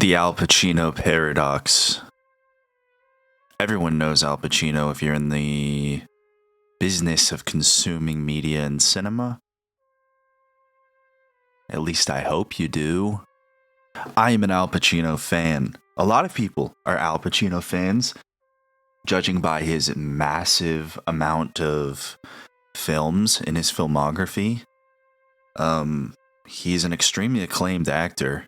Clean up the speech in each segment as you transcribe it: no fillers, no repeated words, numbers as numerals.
The Al Pacino paradox. Everyone knows Al Pacino if you're in the business of consuming media and cinema. At least I hope you do. I am an Al Pacino fan. A lot of people are Al Pacino fans, judging by his massive amount of films in his filmography. He's an extremely acclaimed actor.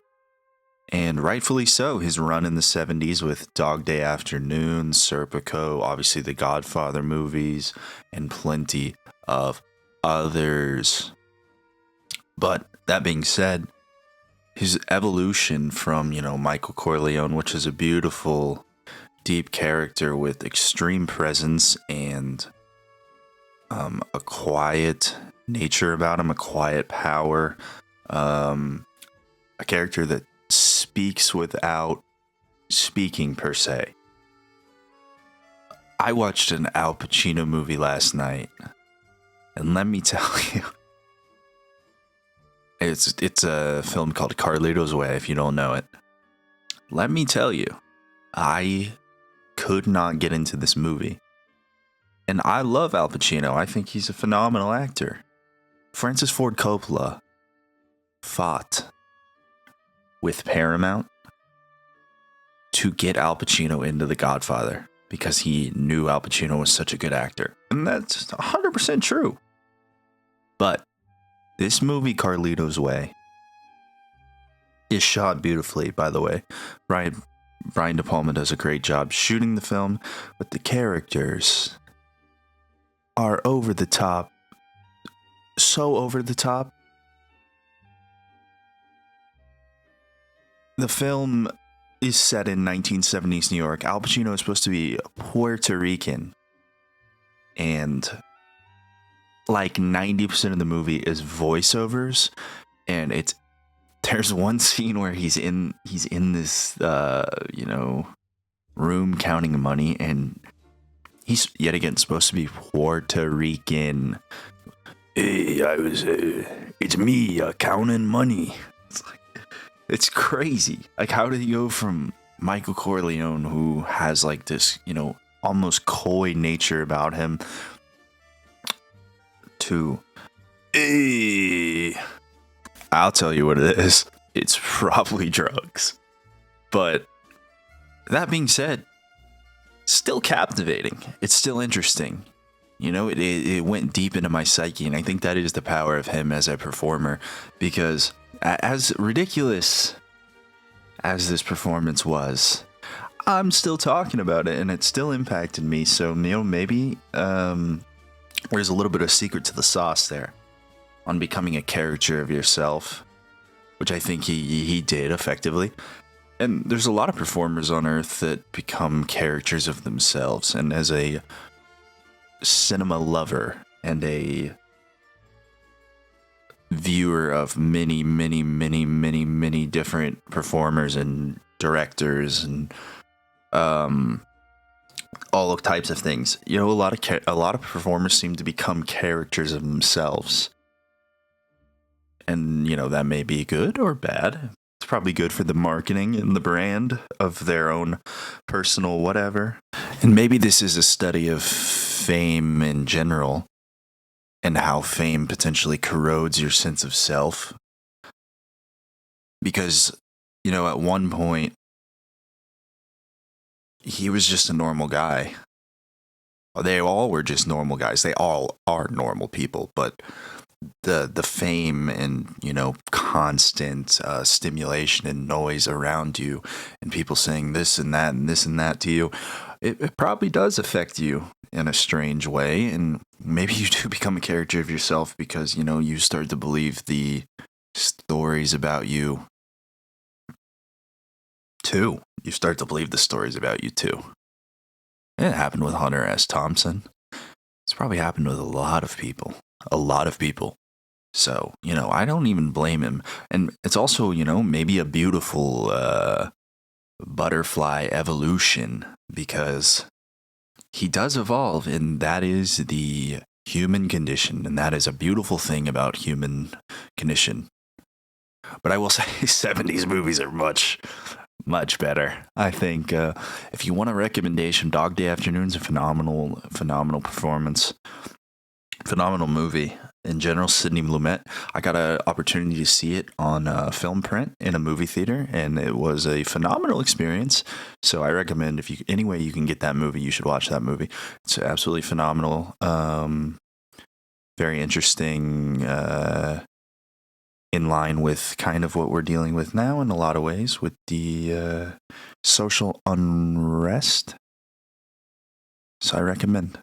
And rightfully so. His run in the 70s with Dog Day Afternoon, Serpico, obviously the Godfather movies, and plenty of others. But that being said, his evolution from, Michael Corleone, which is a beautiful, deep character with extreme presence and a quiet nature about him, a quiet power, a character that speaks without speaking per se. I watched an Al Pacino movie last night, and let me tell you, it's a film called Carlito's Way, if you don't know it. Let me tell you, I could not get into this movie. And I love Al Pacino. I think he's a phenomenal actor. Francis Ford Coppola fought with Paramount to get Al Pacino into The Godfather because he knew Al Pacino was such a good actor. And that's 100% true. But this movie, Carlito's Way, is shot beautifully, by the way. Brian De Palma does a great job shooting the film, but the characters are over the top. So over the top. The film is set in 1970s New York. Al Pacino is supposed to be Puerto Rican. And like 90% of the movie is voiceovers. And there's one scene where he's in this room counting money, and he's yet again supposed to be Puerto Rican. Hey, it's me counting money. It's crazy. Like, how did he go from Michael Corleone, who has like this, almost coy nature about him, to, hey, I'll tell you what it is. It's probably drugs. But that being said, still captivating. It's still interesting. It went deep into my psyche, and I think that is the power of him as a performer, because as ridiculous as this performance was, I'm still talking about it, and it still impacted me. So, maybe there's a little bit of secret to the sauce there on becoming a caricature of yourself, which I think he did effectively. And there's a lot of performers on Earth that become characters of themselves, and as a cinema lover and a viewer of many different performers and directors and all types of things, a lot of performers seem to become characters of themselves, and that may be good or bad. It's probably good for the marketing and the brand of their own personal whatever. And maybe this is a study of fame in general and how fame potentially corrodes your sense of self. Because, at one point, he was just a normal guy. They all were just normal guys. They all are normal people, but the fame and, constant stimulation and noise around you, and people saying this and that and this and that to you, it probably does affect you in a strange way. And maybe you do become a character of yourself because, you start to believe the stories about you too. You start to believe the stories about you too. It happened with Hunter S. Thompson. It's probably happened with a lot of people. So, I don't even blame him. And it's also, maybe a beautiful butterfly evolution, because he does evolve, and that is the human condition. And that is a beautiful thing about human condition. But I will say 70s movies are much Much better. I think if you want a recommendation, Dog Day Afternoon's a phenomenal performance, phenomenal movie. In general, Sidney Lumet. I got an opportunity to see it on film print in a movie theater, and it was a phenomenal experience. So I recommend if you any way you can get that movie, you should watch that movie. It's absolutely phenomenal. Very interesting. In line with kind of what we're dealing with now in a lot of ways with the social unrest. So I recommend.